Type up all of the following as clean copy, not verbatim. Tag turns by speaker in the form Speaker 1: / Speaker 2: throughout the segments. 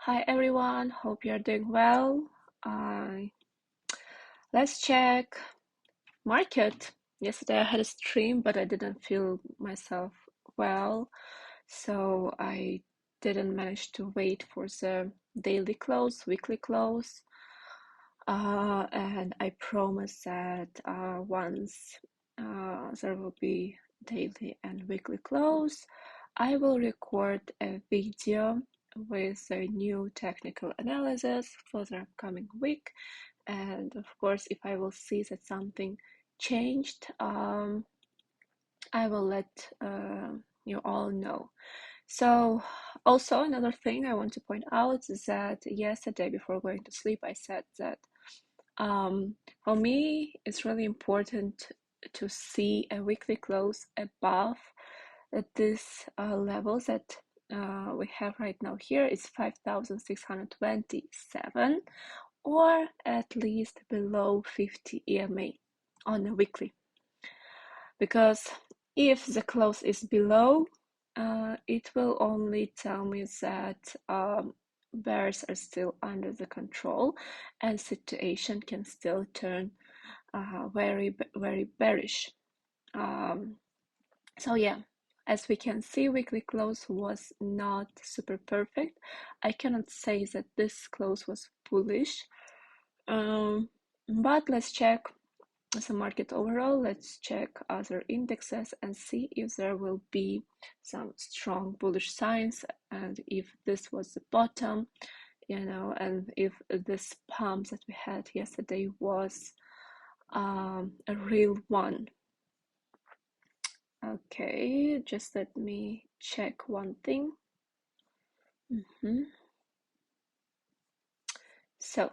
Speaker 1: Hi everyone, hope you're doing well. Let's check market. Yesterday I had a stream, but I didn't feel myself well, so I didn't manage to wait for the daily close, weekly close. And I promise that once there will be daily and weekly close, I will record a video with a new technical analysis for the upcoming week. And of course, if I will see that something changed, I will let you all know. So, also another thing I want to point out is that yesterday before going to sleep, I said that for me, it's really important to see a weekly close above this level that we have right now here is 5,627 or at least below 50 EMA on a weekly. Because if the close is below, it will only tell me that bears are still under the control and situation can still turn very bearish. So yeah, as we can see, weekly close was not super perfect. I cannot say that this close was bullish, but let's check the market overall. Let's check other indexes and see if there will be some strong bullish signs, and if this was the bottom, and if this pump that we had yesterday was a real one. Okay, just let me check one thing. So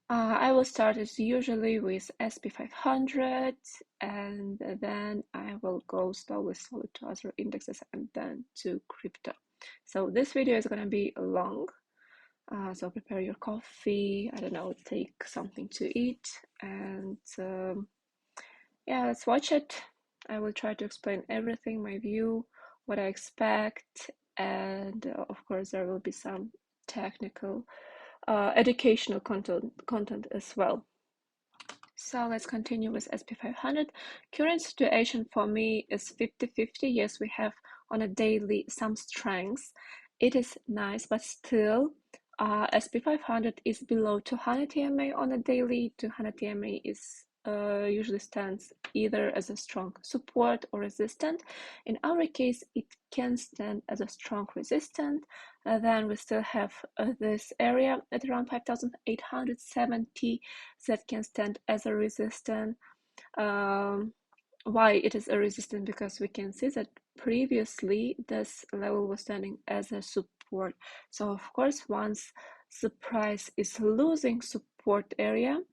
Speaker 1: I will start as usually with SP 500, and then I will go slowly to other indexes and then to crypto. So this video is going to be long, so prepare your coffee, I don't know, take something to eat, and yeah, let's watch it. I will try to explain everything, my view, what I expect, and of course there will be some technical educational content as well. So let's continue with SP 500. Current situation for me is 50-50. Yes, we have on a daily some strengths. It is nice, but still SP 500 is below 200 EMA on a daily. 200 EMA is usually stands either as a strong support or resistant. In our case, it can stand as a strong resistant. Then we still have this area at around 5,870 that can stand as a resistance. Why it is a resistance? Because we can see that previously this level was standing as a support. So of course, once the price is losing support area,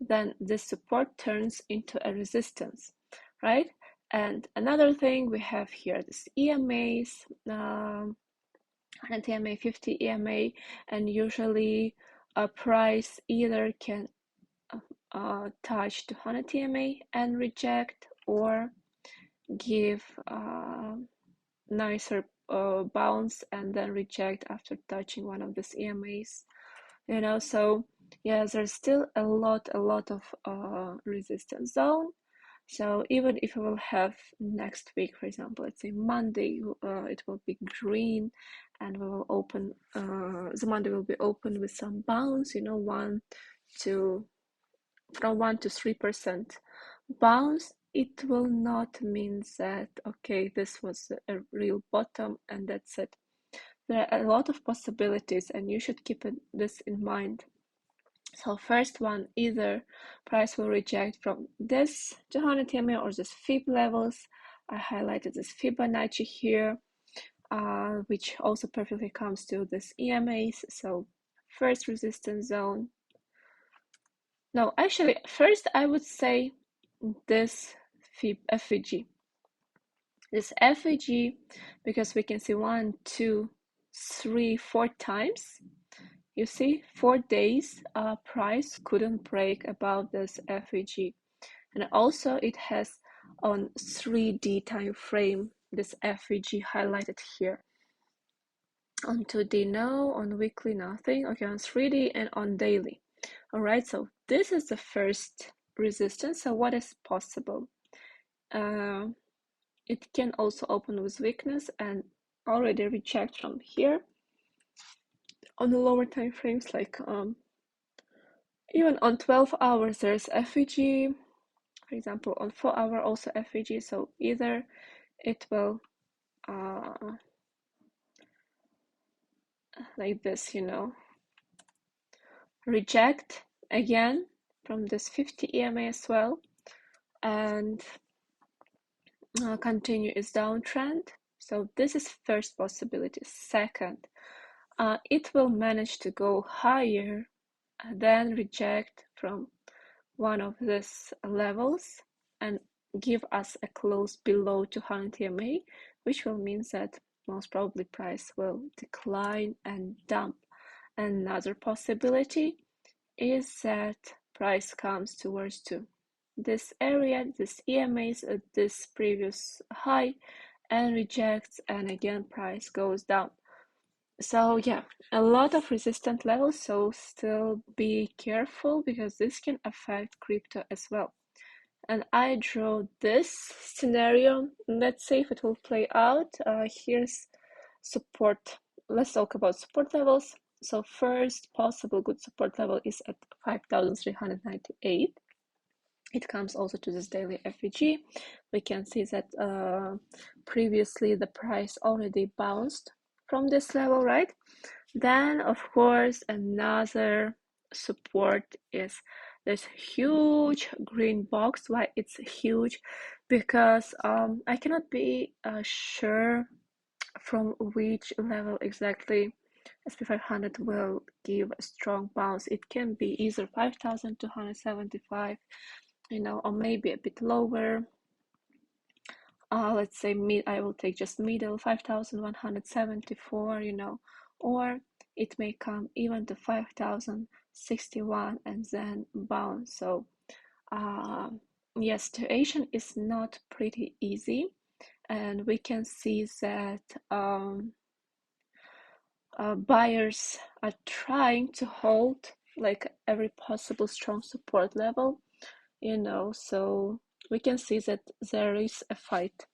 Speaker 1: then this support turns into a resistance, right? And another thing we have here, this EMAs, 100 EMA, 50 EMA, and usually a price either can touch 200 EMA and reject, or give nicer bounce and then reject after touching one of these EMAs. So yeah, there's still a lot of resistance zone. So even if we will have next week, for example, let's say Monday, it will be green, and we will open. The Monday will be open with some bounce. From 1 to 3% bounce. It will not mean that okay, this was a real bottom and that's it. There are a lot of possibilities, and you should keep this in mind. So first one, either price will reject from this 200 EMA or this Fib levels. I highlighted this Fibonacci here, which also perfectly comes to this EMAs. So first resistance zone. No, actually, first I would say this FVG. This FVG, because we can see 1, 2, 3, 4 times. You see, 4 days price couldn't break above this FVG, and also it has on 3D time frame this FVG highlighted here. On 2D, no. On weekly, nothing. Okay, on 3D and on daily. All right, so this is the first resistance. So what is possible? It can also open with weakness and already reject from here. On the lower time frames, like even on 12 hours, there's FVG. For example, on 4 hour also FVG. So either it will like this, you know, reject again from this 50 EMA as well, and continue its downtrend. So this is first possibility. Second, it will manage to go higher, then reject from one of these levels and give us a close below 200 EMA, which will mean that most probably price will decline and dump. Another possibility is that price comes towards to this area, this EMAs at this previous high, and rejects, and again price goes down. So yeah, a lot of resistant levels, so still be careful because this can affect crypto as well. And I draw this scenario. Let's see if it will play out. Here's support. Let's talk about support levels. So first possible good support level is at 5,398. It comes also to this daily FVG. We can see that previously the price already bounced from this level, right? Then, of course, another support is this huge green box. Why it's huge? Because I cannot be sure from which level exactly SP500 will give a strong bounce. It can be either 5,275, you know, or maybe a bit lower. Let's say I will take just middle 5,174, you know, or it may come even to 5,061 and then bounce. So yes, situation is not pretty easy, and we can see that buyers are trying to hold like every possible strong support level, you know, so we can see that there is a fight.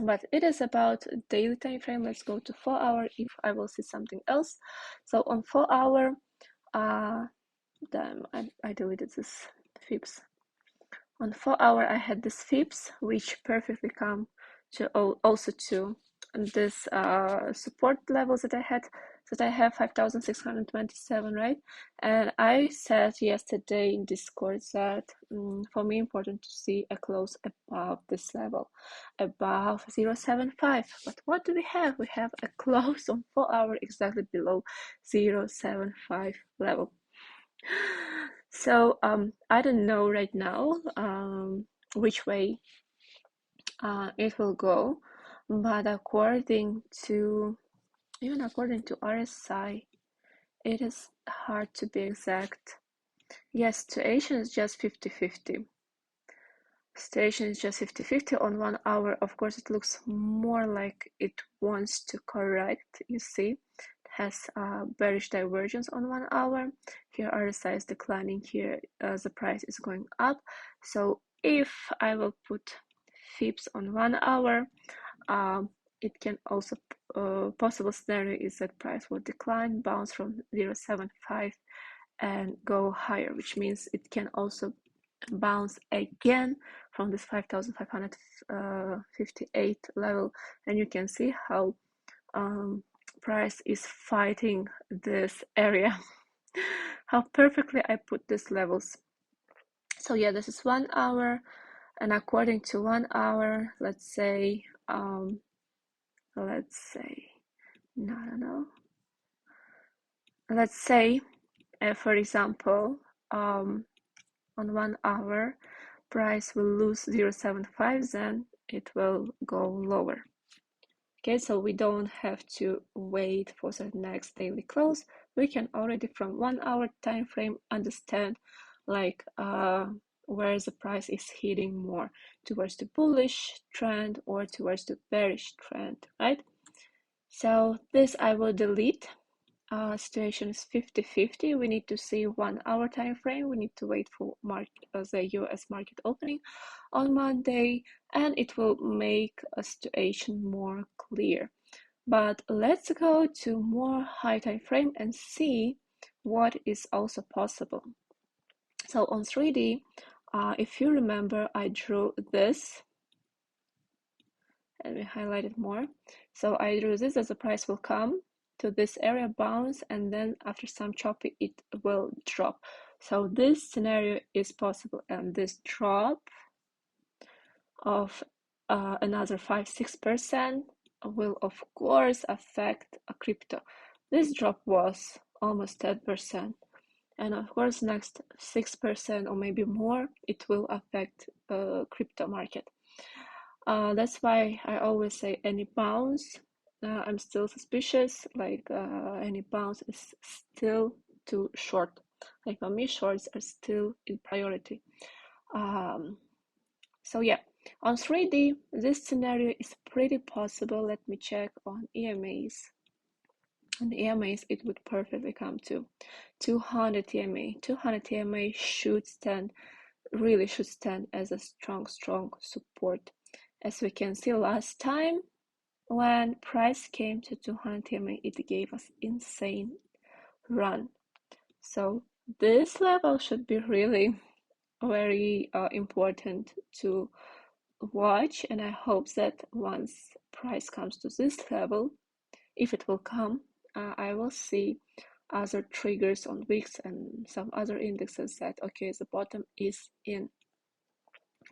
Speaker 1: But it is about daily time frame. Let's go to 4 hour if I will see something else. So on 4 hour, damn, I deleted this fibs. On 4 hour, I had this fibs, which perfectly come to also to this support levels that I had, that I have 5,627, right? And I said yesterday in Discord that for me important to see a close above this level, above 0.75. But what do we have? We have a close on 4 hour exactly below 0.75 level. So I don't know right now which way it will go, but according to RSI, it is hard to be exact. Yes, situation is just 50-50. Situation is just 50-50 on 1 hour. Of course, it looks more like it wants to correct. You see, it has bearish divergence on 1 hour. Here, RSI is declining. Here, the price is going up. So if I will put fibs on 1 hour, it can also possible scenario is that price will decline, bounce from 0.75 and go higher, which means it can also bounce again from this 5,558 level, and you can see how price is fighting this area. How perfectly I put these levels. So yeah, this is 1 hour, and according to 1 hour, let's say no, let's say for example on 1 hour price will lose 0.75, then it will go lower. Okay, so we don't have to wait for the next daily close. We can already from 1 hour time frame understand like where the price is hitting more, towards the bullish trend or towards the bearish trend, right? So this I will delete. Situation is 50-50. We need to see 1 hour time frame. We need to wait for the US market opening on Monday, and it will make a situation more clear. But let's go to more high time frame and see what is also possible. So on 3D, if you remember, I drew this and we highlight it more. So I drew this as the price will come to this area, bounce, and then after some choppy, it will drop. So this scenario is possible, and this drop of another 5-6% will of course affect a crypto. This drop was almost 10%, and of course next 6% or maybe more, it will affect crypto market. That's why I always say any bounce, I'm still suspicious, like any bounce is still too short. Like for me, shorts are still in priority. So yeah, on 3D, this scenario is pretty possible. Let me check on EMAs. On the EMAs, it would perfectly come to 200 EMA. 200 EMA should stand, really should stand as a strong support. As we can see last time, when price came to 200 EMA, it gave us insane run. So this level should be really very important to watch, and I hope that once price comes to this level, if it will come, I will see other triggers on VIX and some other indexes that okay, the bottom is in.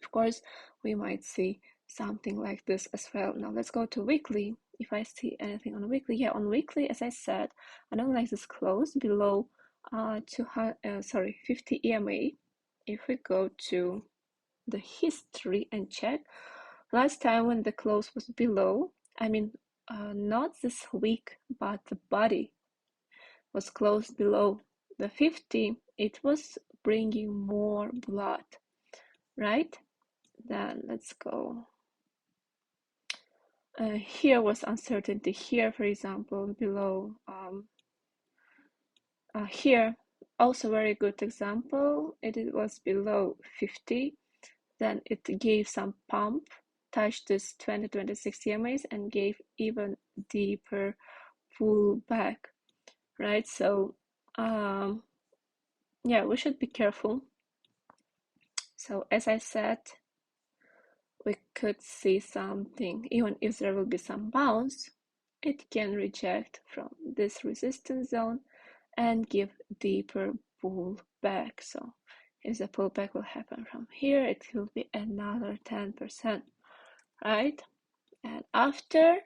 Speaker 1: Of course, we might see something like this as well. Now let's go to weekly. If I see anything on weekly, yeah, on weekly, as I said, I don't like this close below 50 EMA. If we go to the history and check, last time when the close was below, I mean, not this week, but the body was closed below the 50, it was bringing more blood, right? Then let's go. Here was uncertainty. Here, for example, below. Here, also very good example. It was below 50. Then it gave some pump, touched this 20-26 EMAs, and gave even deeper pullback, right? So, yeah, we should be careful. So, as I said, we could see something, even if there will be some bounce, it can reject from this resistance zone and give deeper pullback. So if the pullback will happen from here, it will be another 10%, right? And after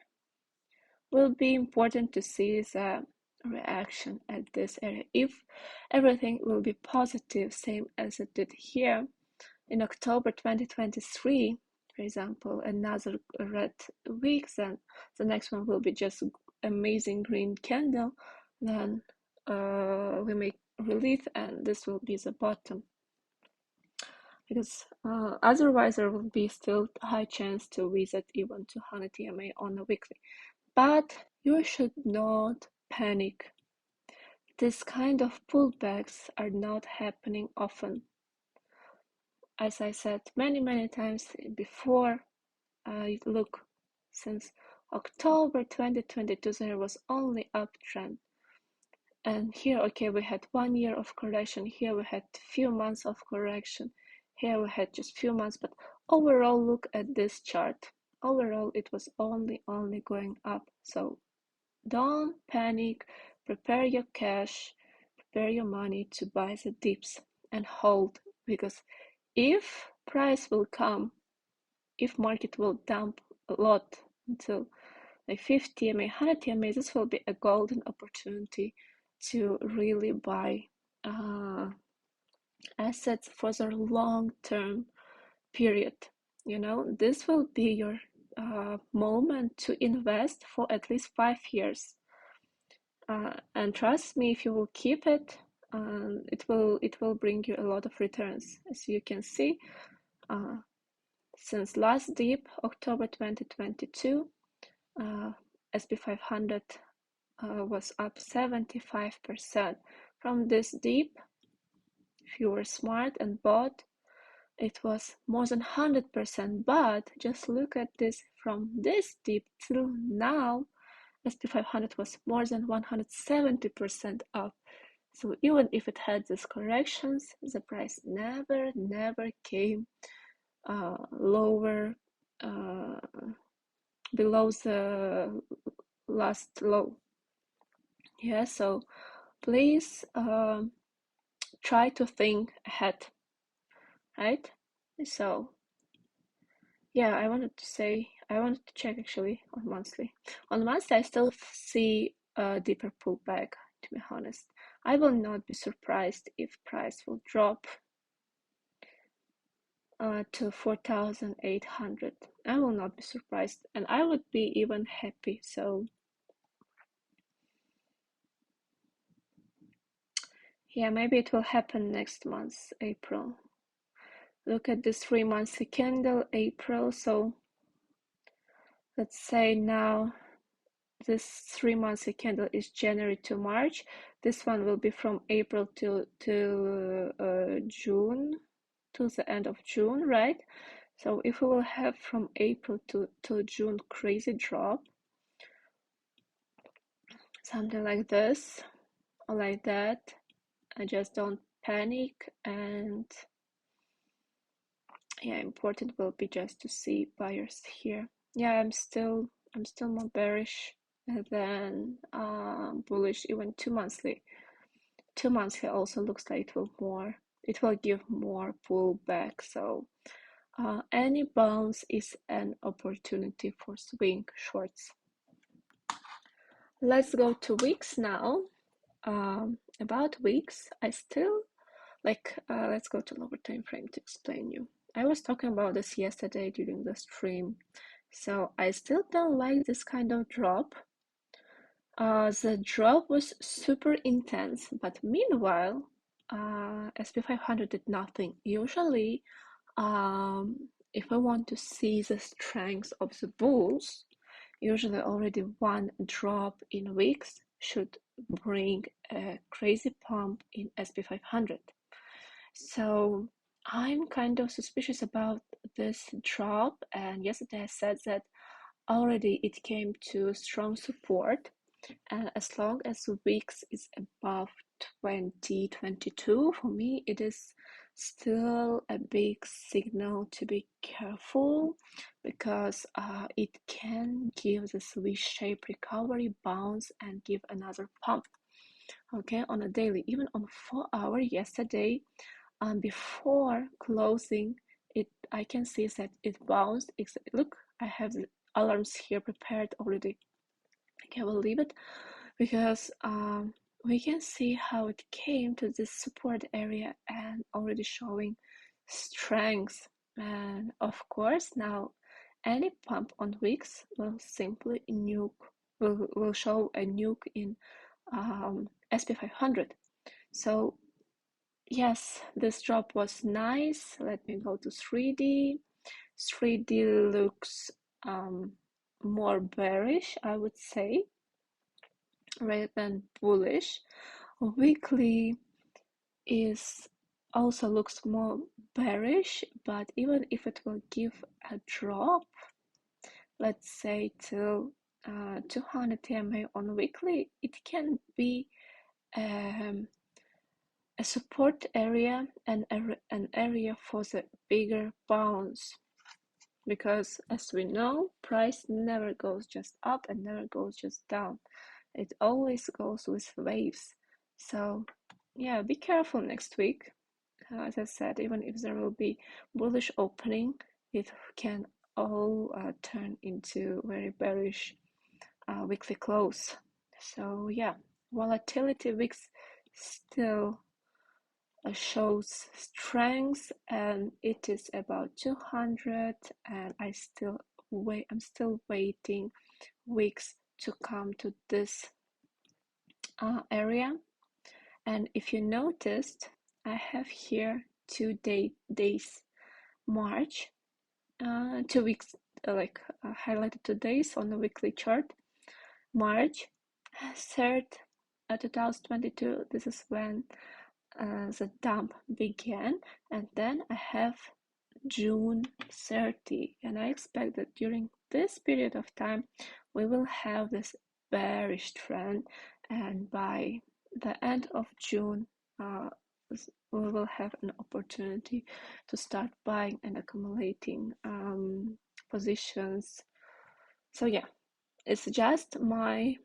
Speaker 1: will be important to see the reaction at this area. If everything will be positive, same as it did here in October 2023, for example, another red week, then the next one will be just amazing green candle, then we make relief, and this will be the bottom, because otherwise there will be still high chance to visit even 200 EMA on a weekly. But you should not panic. This kind of pullbacks are not happening often. As I said many times before, look, since October 2022 there was only uptrend, and here okay, we had 1 year of correction, here we had few months of correction, here we had just few months, but overall look at this chart. Overall it was only going up. So don't panic, prepare your cash, prepare your money to buy the dips and hold, because if price will come, if market will dump a lot until like 50 EMA, 100 EMA, this will be a golden opportunity to really buy assets for the long-term period. You know, this will be your moment to invest for at least 5 years. And trust me, if you will keep it, it will bring you a lot of returns. As you can see, since last dip, October 2022, SP 500 was up 75%. From this deep, if you were smart and bought, it was more than 100%. But just look at this, from this deep till now, SP 500 was more than 170% up. So even if it had these corrections, the price never came lower, below the last low. Yeah, so please try to think ahead, right? So yeah, I wanted to check actually on monthly. On monthly, I still see a deeper pullback, to be honest. I will not be surprised if price will drop to 4,800. I will not be surprised, and I would be even happy. So yeah, maybe it will happen next month, April. Look at this 3-monthly candle, April. So let's say now this 3-monthly candle is January to March. This one will be from April to June, to the end of June, right? So if we will have from April to June crazy drop, something like this or like that, I just don't panic. And yeah, important will be just to see buyers here. Yeah, I'm still more bearish than bullish. Even 2-monthly. 2-monthly also looks like it will give more pullback. So any bounce is an opportunity for swing shorts. Let's go to VIX now. About VIX, I still let's go to lower time frame to explain you. I was talking about this yesterday during the stream. So I still don't like this kind of drop. The drop was super intense, but meanwhile, SP 500 did nothing. Usually, if I want to see the strength of the bulls, usually already one drop in VIX should bring a crazy pump in SP 500. So I'm kind of suspicious about this drop, and yesterday I said that already it came to strong support, and as long as the VIX is above 2022, for me it is still a big signal to be careful, because it can give this V-shaped recovery bounce and give another pump. Okay, on a daily, even on 4-hour yesterday, before closing, I can see that it bounced. Look, I have the alarms here prepared already. Okay, I will leave it because we can see how it came to this support area and already showing strength. And of course, now any pump on VIX will simply will show a nuke in SP 500. So yes, this drop was nice. Let me go to 3D. 3D looks more bearish, I would say, rather than bullish. Weekly is also looks more bearish, but even if it will give a drop, let's say till 200 EMA on weekly, it can be a support area and an area for the bigger bounce, because as we know, price never goes just up and never goes just down. It always goes with waves. So yeah, be careful next week. As I said, even if there will be bullish opening, it can all turn into very bearish weekly close. So yeah, volatility VIX still shows strength, and it is about 200, and I'm still waiting VIX to come to this area. And if you noticed, I have here 2 days March, 2 weeks, highlighted 2 days on the weekly chart. March 3rd, 2022. This is when the dump began, and then I have June 30, and I expect that during this period of time we will have this bearish trend, and by the end of June we will have an opportunity to start buying and accumulating positions. So yeah, it's just my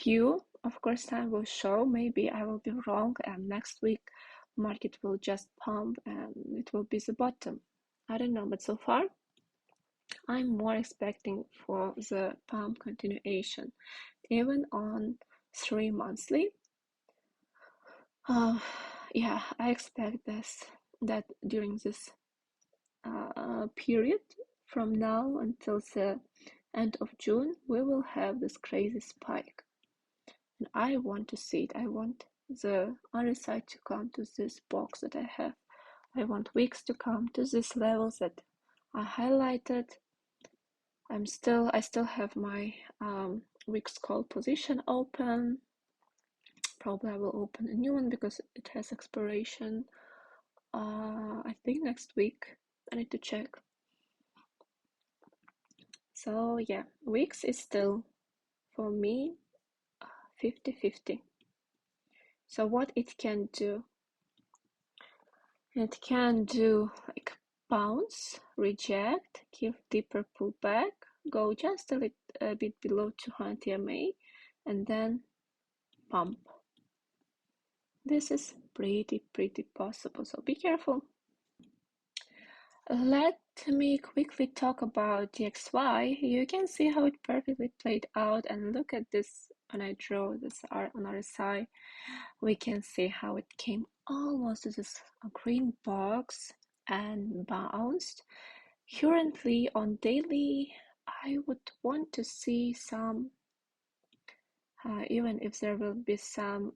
Speaker 1: view. Of course, time will show. Maybe I will be wrong, and next week market will just pump and it will be the bottom. I don't know, but so far I'm more expecting for the pump continuation, even on 3 monthly. Yeah, I expect that during this period from now until the end of June, we will have this crazy spike. And I want to see it. I want the other side to come to this box that I have. I want VIX to come to these levels that I highlighted. I still have my VIX call position open. Probably I will open a new one because it has expiration. I think next week. I need to check. So yeah, VIX is still for me 50-50. So what it can do? It can do like bounce, reject, give deeper pullback, go just a bit below 200 EMA, and then pump. This is pretty possible, so be careful. Let me quickly talk about the XY. You can see how it perfectly played out, and look at this. When I draw this on RSI, we can see how it came almost to this green box and bounced. Currently on daily, I would want to see some, even if there will be some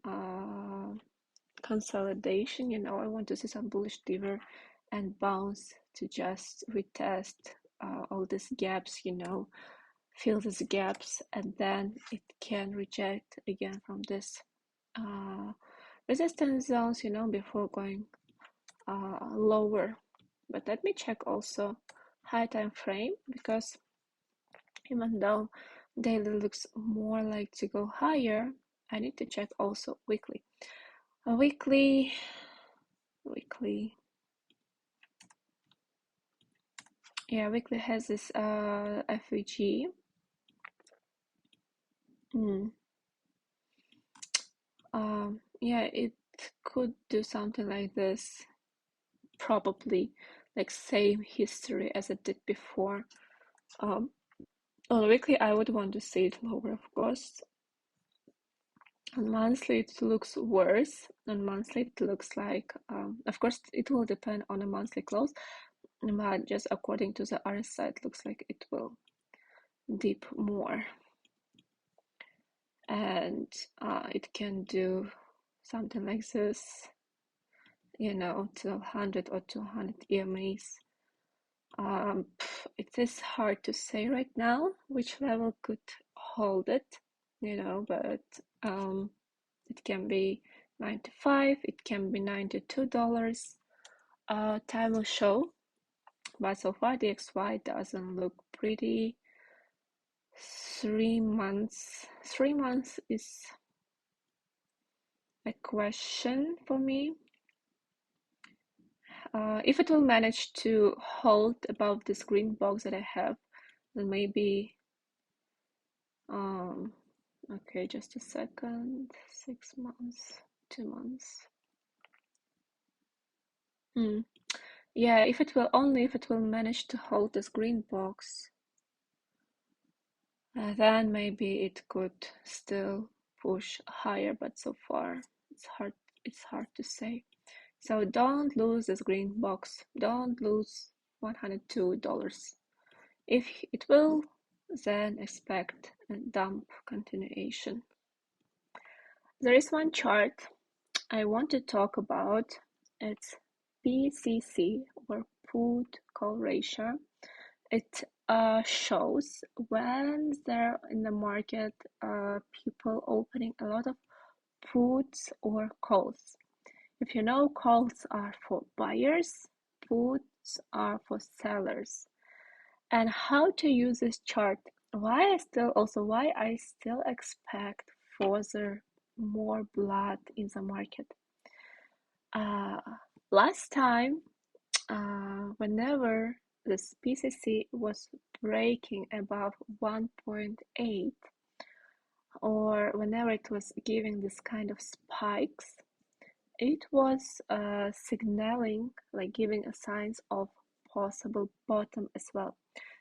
Speaker 1: consolidation, you know, I want to see some bullish lever and bounce to just retest all these gaps, you know, fill these gaps, and then it can reject again from this resistance zones, you know, before going lower. But let me check also high time frame, because even though daily looks more like to go higher, I need to check also weekly. Weekly, yeah, weekly has this FVG. Yeah, it could do something like this, probably like same history as it did before. On weekly, I would want to see it lower, of course. On monthly, it looks worse. On monthly, it looks like, of course, it will depend on a monthly close, but just according to the RSI, it looks like it will dip more. And it can do something like this, you know, 100 or 200 EMAs. It is hard to say right now which level could hold it, you know, but it can be 95, it can be $92. Time will show, but so far the XY doesn't look pretty. 3 months is a question for me. If it will manage to hold above this green box that I have, then maybe okay, just a second. 6 months, 2 months. Yeah, if it will manage to hold this green box, then maybe it could still push higher, but so far it's hard to say. So don't lose this green box. Don't lose $102. If it will, then expect a dump continuation. There is one chart I want to talk about. It's PCC, or put call ratio. It shows when there in the market people opening a lot of puts or calls. If you know, calls are for buyers, puts are for sellers. And how to use this chart? Why I still expect further more blood in the market. Last time, whenever this PCC was breaking above 1.8, or whenever it was giving this kind of spikes, it was signaling, like giving a signs of possible bottom as well.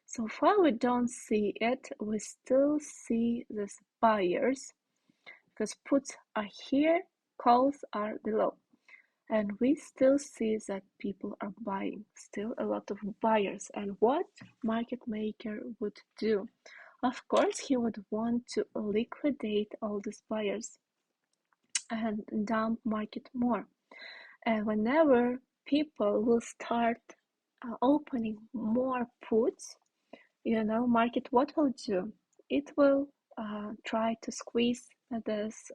Speaker 1: So far we don't see it, we still see these buyers, because puts are here, calls are below. And we still see that people are buying, still a lot of buyers. And what market maker would do? Of course, he would want to liquidate all these buyers and dump market more. And whenever people will start opening more puts, market what will do? It will try to squeeze this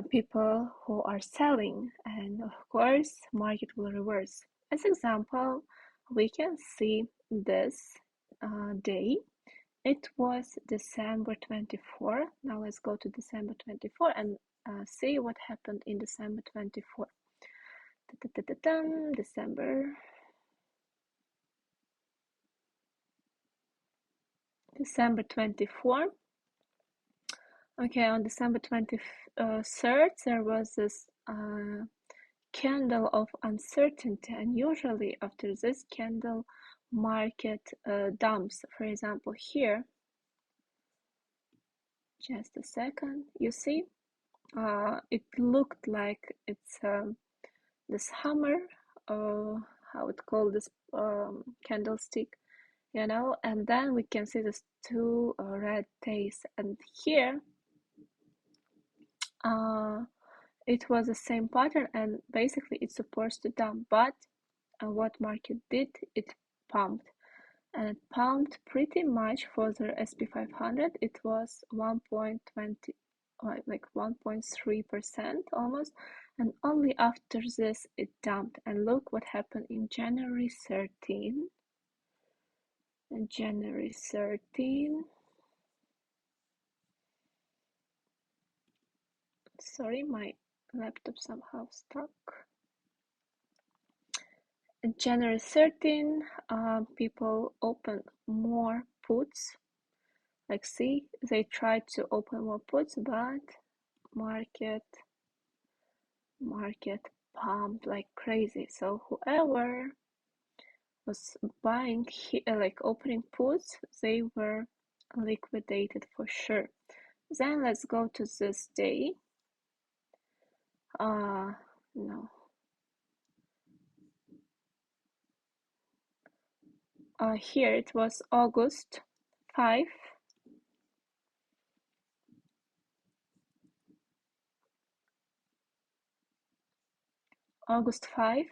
Speaker 1: people who are selling, and of course market will reverse. As example, we can see this day. It was December 24. Now let's go to December 24 and see what happened in December 24. December 24. Okay, on December 23rd, there was this candle of uncertainty, and usually after this candle, market dumps. For example, here, just a second, you see, it looked like it's this hammer, how it called this candlestick, and then we can see these two red tails, and here it was the same pattern, and basically it's supposed to dump, but what market did, it pumped, and it pumped pretty much for the SP 500. It was 1.20, like 1.3% almost, and only after this it dumped. And look what happened in January 13. January 13. Sorry, my laptop somehow stuck. January 13, people opened more puts. Like, see, they tried to open more puts, but market pumped like crazy. So whoever was buying, like opening puts, they were liquidated for sure. Then let's go to this day. No. Here it was August 5. August 5,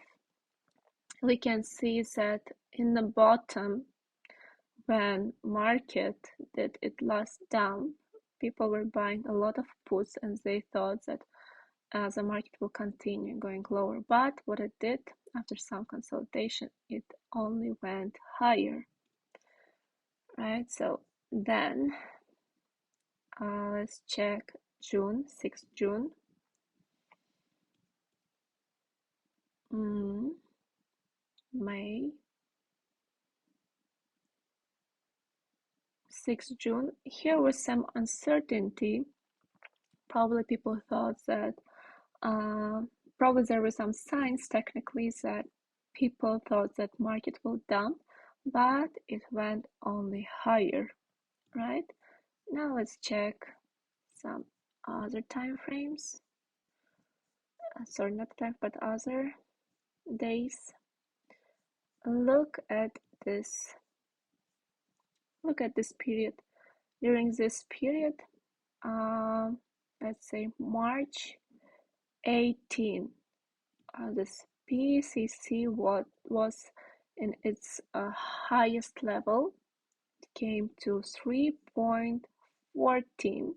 Speaker 1: we can see that in the bottom, when market did it last down, people were buying a lot of puts, and they thought that the market will continue going lower. But what it did, after some consolidation, it only went higher, right? So then let's check June, 6th June. May, 6th June. Here was some uncertainty. Probably people thought that probably there were some signs technically that people thought that market will dump, but it went only higher, right? Now let's check some other time frames. Sorry, not time, but other days. Look at this period. During this period, let's say March 18, this PCC was in its highest level. It came to 3.14.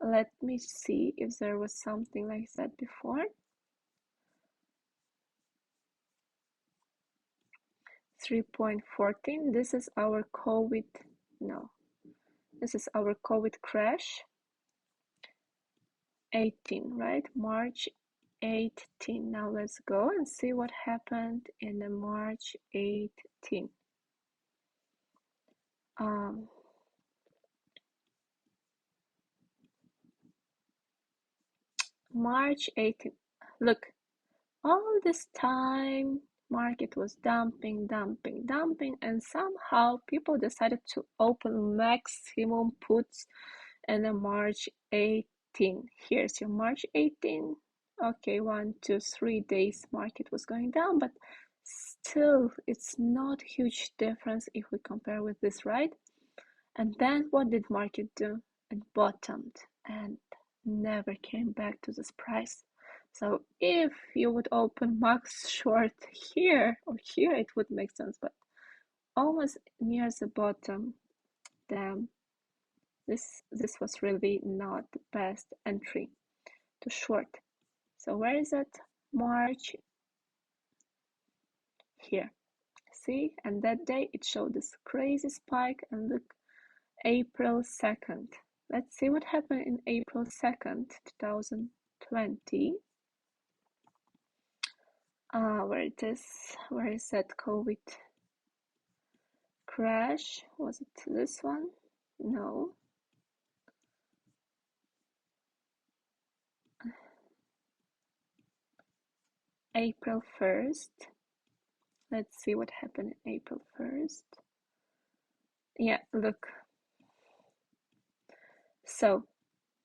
Speaker 1: Let me see if there was something like that before. 3.14. This is our COVID. No, this is our COVID crash. 18, right? March 18. Now let's go and see what happened in the March 18. March 18. Look, all this time market was dumping, and somehow people decided to open maximum puts in the March 18. Here's your March 18. Okay, 1, 2, 3 days market was going down, but still it's not huge difference if we compare with this, right? And then what did market do? It bottomed and never came back to this price. So if you would open max short here or here, it would make sense, but almost near the bottom, then this was really not the best entry to short. So where is it? March here. See, and that day it showed this crazy spike, and look, April 2nd. Let's see what happened in April 2nd, 2020. Where it is? Where is that COVID crash? Was it this one? No. April 1st. Let's see what happened in April 1st. Yeah, look. So,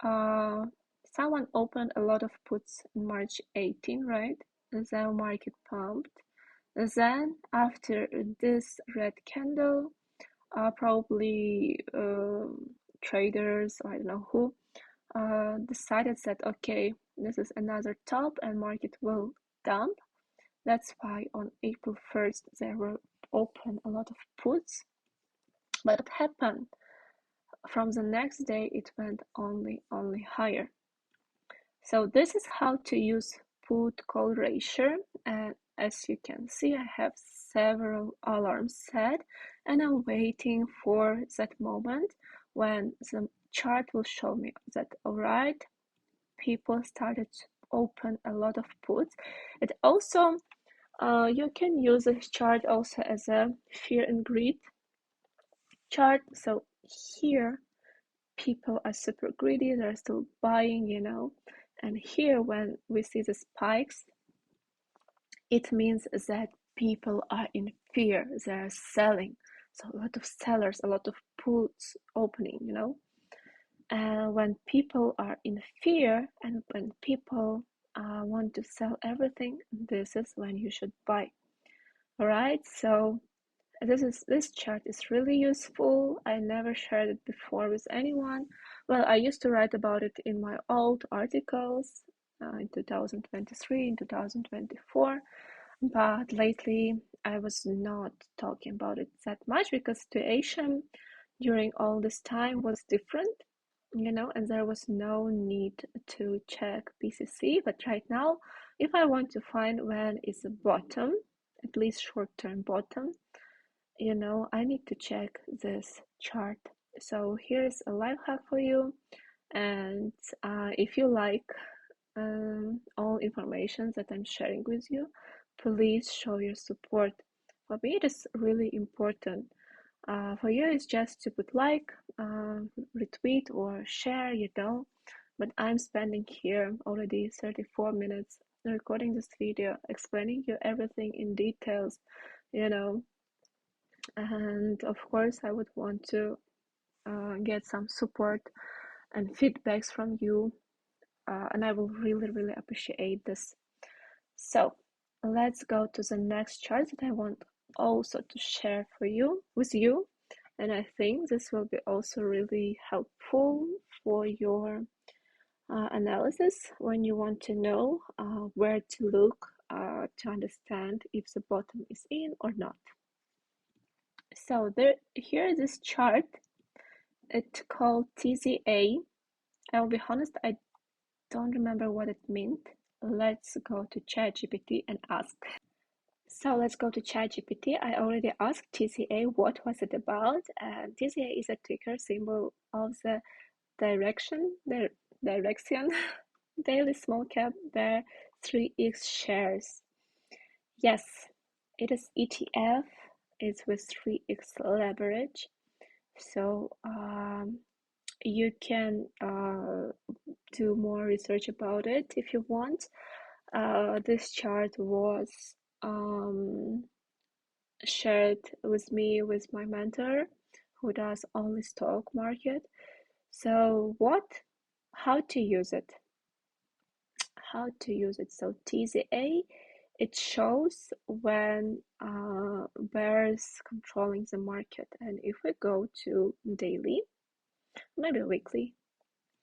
Speaker 1: someone opened a lot of puts in March 18, right? And then market pumped. Then after this red candle, probably traders, or I don't know who, decided that okay, this is another top and market will dump. That's why on April 1st there were open a lot of puts. But what happened? From the next day it went only higher. So this is how to use put call ratio, and as you can see I have several alarms set and I'm waiting for that moment when the chart will show me that alright, people started to open a lot of puts. It also you can use this chart also as a fear and greed chart. So here people are super greedy, they're still buying, you know, and here when we see the spikes, it means that people are in fear, they're selling. So a lot of sellers, a lot of puts opening, you know. And when people are in fear and when people want to sell everything, this is when you should buy. All right, so this chart is really useful. I never shared it before with anyone. Well, I used to write about it in my old articles in 2023, in 2024, but lately I was not talking about it that much because situation during all this time was different, you know, and there was no need to check PCC. But right now, if I want to find when is the bottom, at least short-term bottom, you know, I need to check this chart. So here's a life hack for you. And if you like all information that I'm sharing with you, please show your support. For me, it is really important. For you, it's just to put like, retweet, or share, you know. But I'm spending here already 34 minutes recording this video, explaining you everything in details, you know. And of course, I would want to get some support and feedbacks from you, and I will really appreciate this. So let's go to the next chart that I want also to share with you, and I think this will be also really helpful for your analysis when you want to know where to look to understand if the bottom is in or not. So here is this chart. It's called TZA. I'll be honest, I don't remember what it meant. Let's go to ChatGPT and ask. So let's go to ChatGPT. I already asked TZA what was it about, and TZA is a ticker symbol of the direction daily small cap bear 3x shares. Yes, it is ETF. It's with 3x leverage. So you can do more research about it if you want. This chart was shared with me with my mentor who does only stock market. So how to use it? So TZA, it shows when bears controlling the market. And if we go to daily, maybe weekly,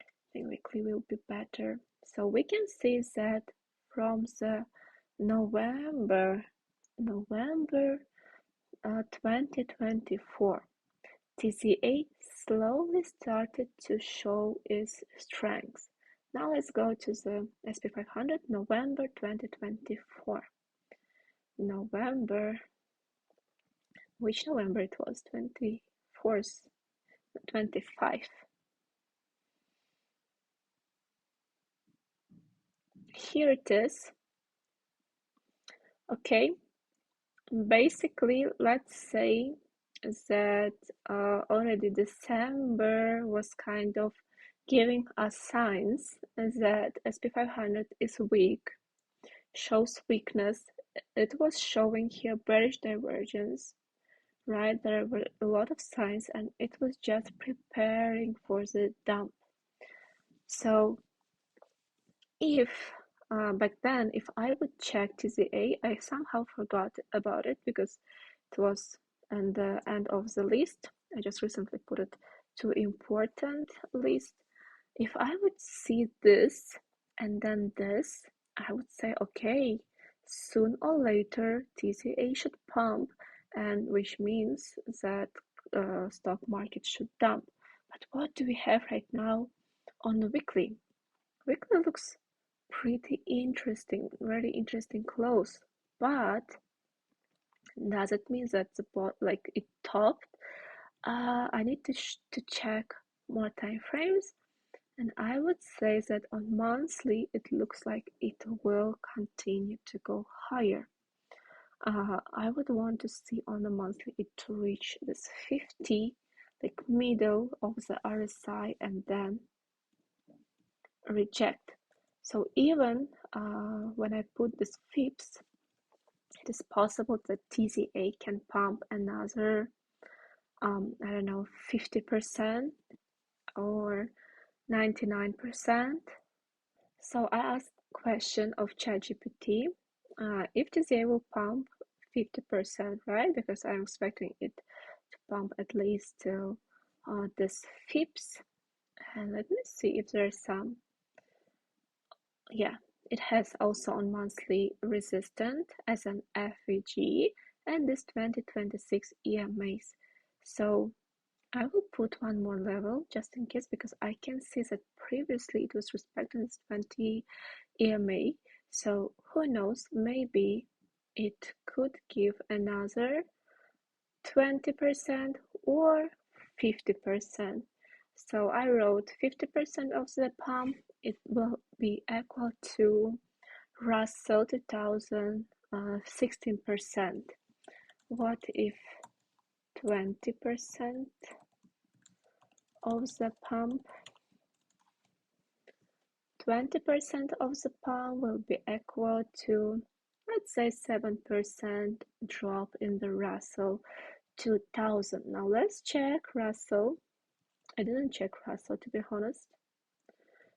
Speaker 1: I think weekly will be better. So we can see that from the November 2024, TZA slowly started to show its strength. Now let's go to the SP 500, November 2024. November, which November it was? 24th, 25. Here it is. Okay, basically, let's say that already December was kind of giving us signs that SP 500 is weak, shows weakness. It was showing here bearish divergence, right? There were a lot of signs and it was just preparing for the dump. So if back then, if I would check TZA, I somehow forgot about it because it was at the end of the list. I just recently put it to important list. If I would see this and then this, I would say, okay, soon or later TZA should pump, and which means that stock market should dump. But what do we have right now on the weekly? Weekly looks pretty interesting, very interesting close, but does it mean that the bot like it topped? I need to check more time frames, and I would say that on monthly it looks like it will continue to go higher. I would want to see on the monthly it to reach this 50, like middle of the RSI, and then reject. So even when I put this FIPS, it is possible that TZA can pump another, I don't know, 50% or 99%. So I asked question of ChatGPT, if TZA will pump 50%, right? Because I'm expecting it to pump at least till this FIPS. And let me see if there's some. Yeah, it has also on monthly resistant as an FVG and this 2026 EMAs. So I will put one more level just in case, because I can see that previously it was respecting this 20 EMA. So who knows, maybe it could give another 20% or 50%. So I wrote 50% of the pump, it will be equal to Russell 2000, 16%. What if 20% of the pump? 20% of the pump will be equal to, let's say, 7% drop in the Russell 2000. Now let's check Russell. I didn't check Russell, to be honest.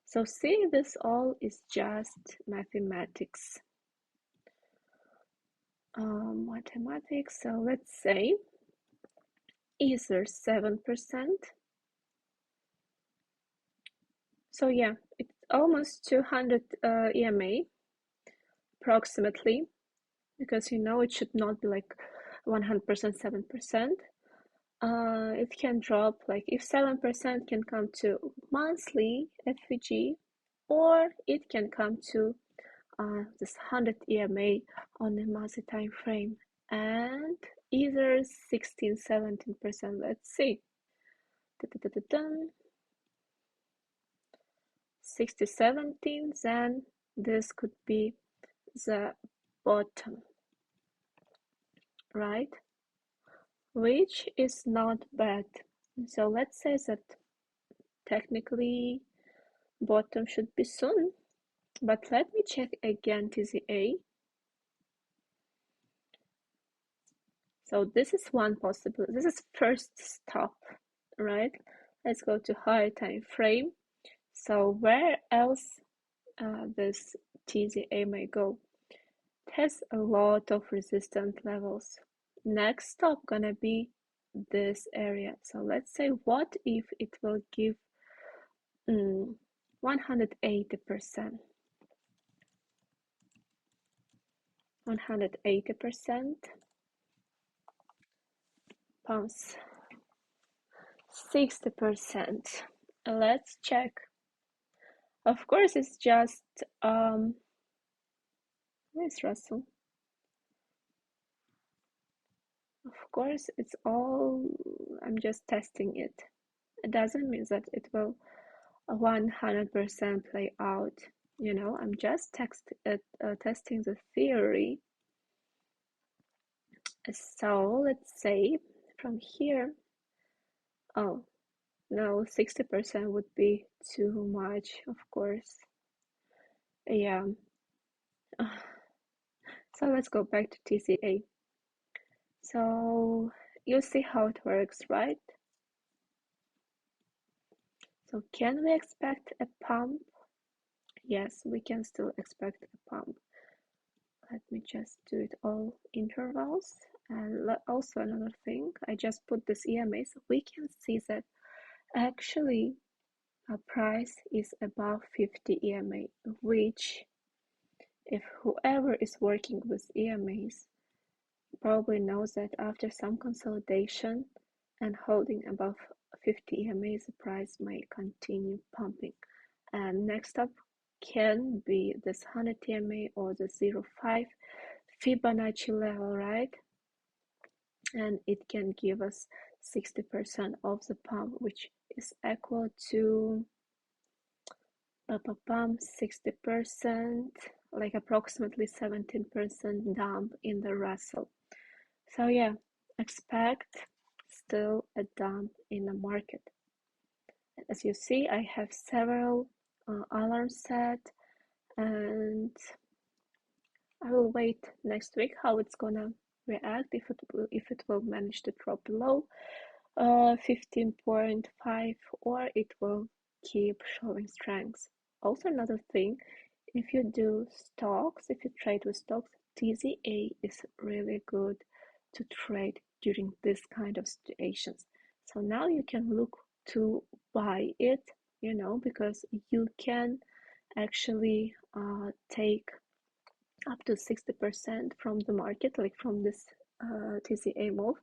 Speaker 1: So see, this all is just mathematics. Mathematics, so let's say either 7%. So yeah, it's almost 200 EMA, approximately, because you know it should not be like 100% 7%. it can drop, like if 7% can come to monthly FVG, or it can come to this 100 EMA on a monthly time frame, and either 16, 17%. Let's see. 60, 17, then this could be the bottom, right? Which is not bad. So let's say that technically bottom should be soon, but let me check again TZA. So this is one possibility. This is first stop, right? Let's go to higher time frame. So where else this TZA may go? It has a lot of resistance levels. Next stop gonna be this area. So let's say, what if it will give 180%? 180% pounds, 60%. Let's check. Of course, it's just where's Russell? Of course, it's all, I'm just testing it. It doesn't mean that it will 100% play out. You know, I'm just testing the theory. So let's say from here, oh no, 60% would be too much, of course. Yeah. So let's go back to TZA. So you see how it works, right? So can we expect a pump? Yes, we can still expect a pump. Let me just do it all intervals. And also another thing, I just put this EMA, so we can see that actually a price is above 50 EMA, which if whoever is working with EMAs probably knows that after some consolidation and holding above 50 EMAs, the price may continue pumping. And next up can be this 100 EMA or the 0.5 Fibonacci level, right? And it can give us 60% of the pump, which is equal to 60%, like approximately 17% dump in the Russell. So yeah, expect still a dump in the market. As you see, I have several alarms set, and I will wait next week how it's gonna react, if it will manage to drop below 15.5, or it will keep showing strength. Also, another thing, if you do stocks, if you trade with stocks, TZA is really good to trade during this kind of situations. So now you can look to buy it, you know, because you can actually take up to 60% from the market, like from this TZA move.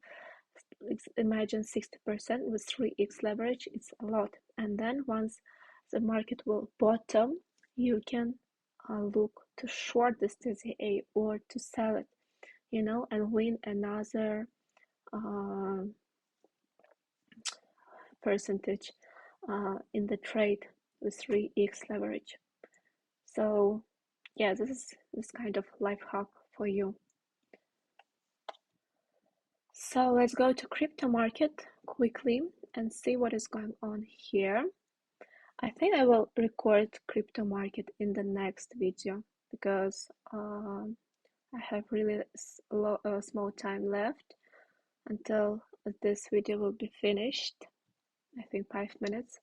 Speaker 1: Imagine 60% with 3x leverage, it's a lot. And then once the market will bottom, you can look to short this TZA or to sell it, you know, and win another percentage in the trade with 3x leverage. So yeah, this is this kind of life hack for you. So let's go to crypto market quickly and see what is going on here. I think I will record crypto market in the next video because I have really small time left until this video will be finished. I think 5 minutes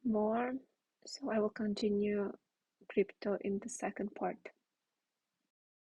Speaker 1: more. So I will continue crypto in the second part.